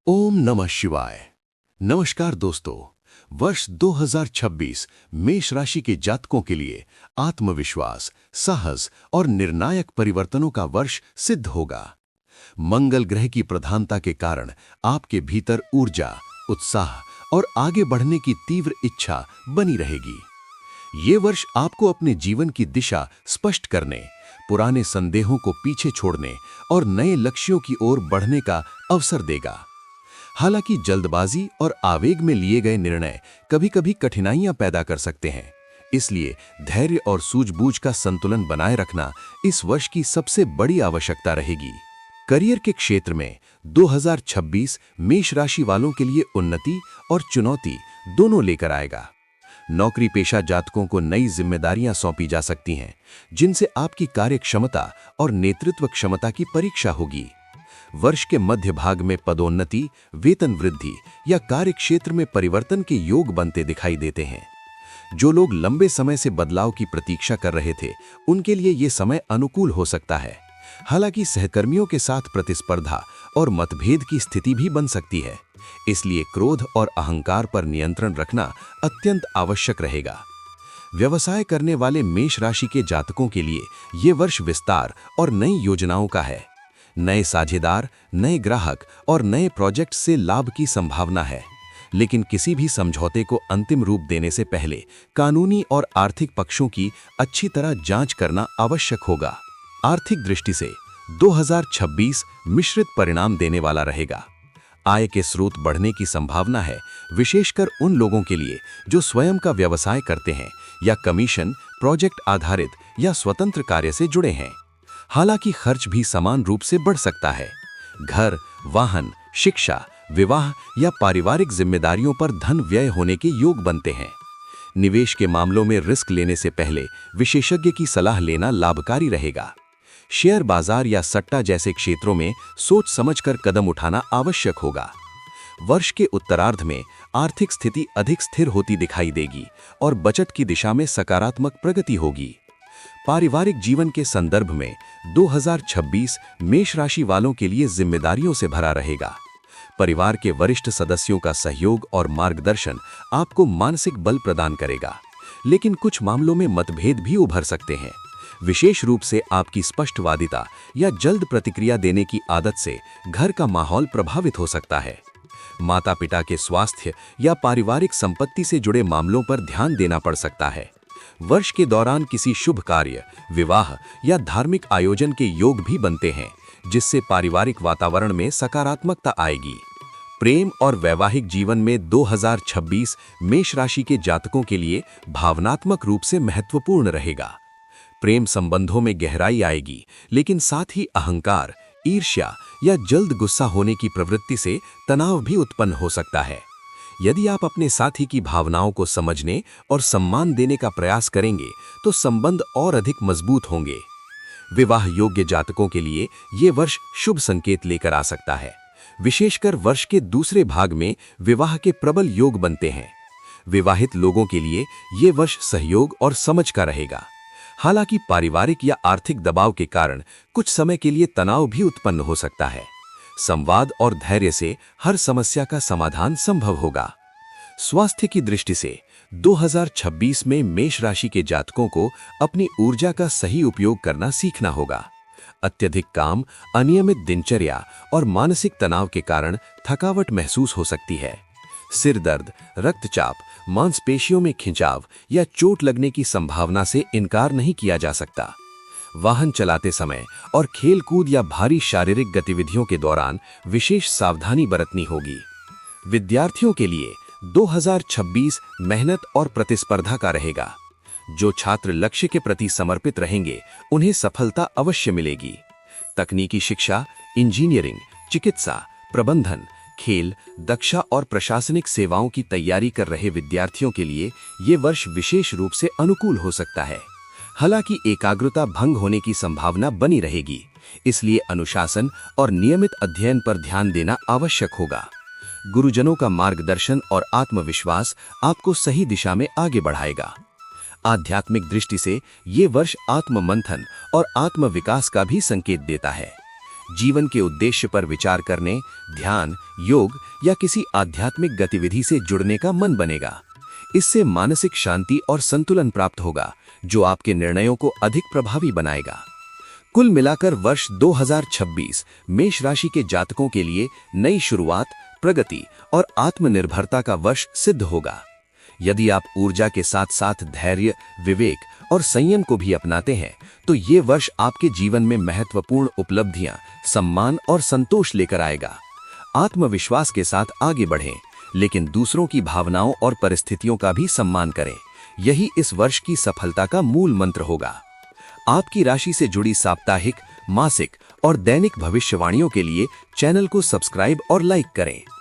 ओम नमः शिवाय। नमस्कार दोस्तों, वर्ष 2026 मेष राशि के जातकों के लिए आत्मविश्वास, साहस और निर्णायक परिवर्तनों का वर्ष सिद्ध होगा। मंगल ग्रह की प्रधानता के कारण आपके भीतर ऊर्जा, उत्साह और आगे बढ़ने की तीव्र इच्छा बनी रहेगी। ये वर्ष आपको अपने जीवन की दिशा स्पष्ट करने, पुराने संदेहों को पीछे छोड़ने और नए लक्ष्यों की ओर बढ़ने का अवसर देगा। हालांकि जल्दबाजी और आवेग में लिए गए निर्णय कभी-कभी कठिनाइयां पैदा कर सकते हैं, इसलिए धैर्य और सूझबूझ का संतुलन बनाए रखना इस वर्ष की सबसे बड़ी आवश्यकता रहेगी। करियर के क्षेत्र में 2026 मेष राशि वालों के लिए उन्नति और चुनौती दोनों लेकर आएगा। नौकरी पेशा जातकों को नई जिम्मेदारियां सौंपी जा सकती हैं, जिनसे आपकी कार्य क्षमता और नेतृत्व क्षमता की परीक्षा होगी। वर्ष के मध्य भाग में पदोन्नति, वेतन वृद्धि या कार्य क्षेत्र में परिवर्तन के योग बनते दिखाई देते हैं। जो लोग लंबे समय से बदलाव की प्रतीक्षा कर रहे थे, उनके लिए ये समय अनुकूल हो सकता है। हालांकि सहकर्मियों के साथ प्रतिस्पर्धा और मतभेद की स्थिति भी बन सकती है, इसलिए क्रोध और अहंकार पर नियंत्रण रखना अत्यंत आवश्यक रहेगा। व्यवसाय करने वाले मेष राशि के जातकों के लिए ये वर्ष विस्तार और नई योजनाओं का है। नए साझेदार, नए ग्राहक और नए प्रोजेक्ट से लाभ की संभावना है, लेकिन किसी भी समझौते को अंतिम रूप देने से पहले कानूनी और आर्थिक पक्षों की अच्छी तरह जांच करना आवश्यक होगा। आर्थिक दृष्टि से 2026 मिश्रित परिणाम देने वाला रहेगा। आय के स्रोत बढ़ने की संभावना है, विशेषकर उन लोगों के लिए जो स्वयं का व्यवसाय करते हैं या कमीशन, प्रोजेक्ट आधारित या स्वतंत्र कार्य से जुड़े हैं। हालांकि खर्च भी समान रूप से बढ़ सकता है। घर, वाहन, शिक्षा, विवाह या पारिवारिक जिम्मेदारियों पर धन व्यय होने के योग बनते हैं। निवेश के मामलों में रिस्क लेने से पहले विशेषज्ञ की सलाह लेना लाभकारी रहेगा। शेयर बाजार या सट्टा जैसे क्षेत्रों में सोच समझकर कदम उठाना आवश्यक होगा। वर्ष के उत्तरार्ध में आर्थिक स्थिति अधिक स्थिर होती दिखाई देगी और बचत की दिशा में सकारात्मक प्रगति होगी। पारिवारिक जीवन के संदर्भ में 2026 मेष राशि वालों के लिए जिम्मेदारियों से भरा रहेगा। परिवार के वरिष्ठ सदस्यों का सहयोग और मार्गदर्शन आपको मानसिक बल प्रदान करेगा, लेकिन कुछ मामलों में मतभेद भी उभर सकते हैं। विशेष रूप से आपकी स्पष्टवादिता या जल्द प्रतिक्रिया देने की आदत से घर का माहौल प्रभावित हो सकता है। माता पिता के स्वास्थ्य या पारिवारिक संपत्ति से जुड़े मामलों पर ध्यान देना पड़ सकता है। वर्ष के दौरान किसी शुभ कार्य, विवाह या धार्मिक आयोजन के योग भी बनते हैं, जिससे पारिवारिक वातावरण में सकारात्मकता आएगी। प्रेम और वैवाहिक जीवन में 2026 मेष राशि के जातकों के लिए भावनात्मक रूप से महत्वपूर्ण रहेगा। प्रेम संबंधों में गहराई आएगी, लेकिन साथ ही अहंकार, ईर्ष्या या जल्द गुस्सा होने की प्रवृत्ति से तनाव भी उत्पन्न हो सकता है। यदि आप अपने साथी की भावनाओं को समझने और सम्मान देने का प्रयास करेंगे, तो संबंध और अधिक मजबूत होंगे। विवाह योग्य जातकों के लिए ये वर्ष शुभ संकेत लेकर आ सकता है। विशेषकर वर्ष के दूसरे भाग में विवाह के प्रबल योग बनते हैं। विवाहित लोगों के लिए ये वर्ष सहयोग और समझ का रहेगा। हालांकि पारिवारिक या आर्थिक दबाव के कारण कुछ समय के लिए तनाव भी उत्पन्न हो सकता है। संवाद और धैर्य से हर समस्या का समाधान संभव होगा। स्वास्थ्य की दृष्टि से 2026 में मेष राशि के जातकों को अपनी ऊर्जा का सही उपयोग करना सीखना होगा। अत्यधिक काम, अनियमित दिनचर्या और मानसिक तनाव के कारण थकावट महसूस हो सकती है। सिर दर्द, रक्तचाप, मांसपेशियों में खिंचाव या चोट लगने की संभावना से इनकार नहीं किया जा सकता। वाहन चलाते समय और खेलकूद या भारी शारीरिक गतिविधियों के दौरान विशेष सावधानी बरतनी होगी। विद्यार्थियों के लिए 2026 मेहनत और प्रतिस्पर्धा का रहेगा। जो छात्र लक्ष्य के प्रति समर्पित रहेंगे, उन्हें सफलता अवश्य मिलेगी। तकनीकी शिक्षा, इंजीनियरिंग, चिकित्सा, प्रबंधन, खेल, दक्षा और प्रशासनिक सेवाओं की तैयारी कर रहे विद्यार्थियों के लिए ये वर्ष विशेष रूप से अनुकूल हो सकता है। हालांकि एकाग्रता भंग होने की संभावना बनी रहेगी, इसलिए अनुशासन और नियमित अध्ययन पर ध्यान देना आवश्यक होगा। गुरुजनों का मार्गदर्शन और आत्मविश्वास आपको सही दिशा में आगे बढ़ाएगा। आध्यात्मिक दृष्टि से ये वर्ष आत्म मंथन और आत्म विकास का भी संकेत देता है। जीवन के उद्देश्य पर विचार करने, ध्यान, योग या किसी आध्यात्मिक गतिविधि से जुड़ने का मन बनेगा। इससे मानसिक शांति और संतुलन प्राप्त होगा, जो आपके निर्णयों को अधिक प्रभावी बनाएगा। कुल मिलाकर वर्ष 2026 मेष राशि के जातकों के लिए नई शुरुआत, प्रगति और आत्मनिर्भरता का वर्ष सिद्ध होगा। यदि आप ऊर्जा के साथ साथ धैर्य, विवेक और संयम को भी अपनाते हैं, तो ये वर्ष आपके जीवन में महत्वपूर्ण उपलब्धियां, सम्मान और संतोष लेकर आएगा। आत्मविश्वास के साथ आगे बढ़ें, लेकिन दूसरों की भावनाओं और परिस्थितियों का भी सम्मान करें। यही इस वर्ष की सफलता का मूल मंत्र होगा। आपकी राशि से जुड़ी साप्ताहिक, मासिक और दैनिक भविष्यवाणियों के लिए चैनल को सब्सक्राइब और लाइक करें।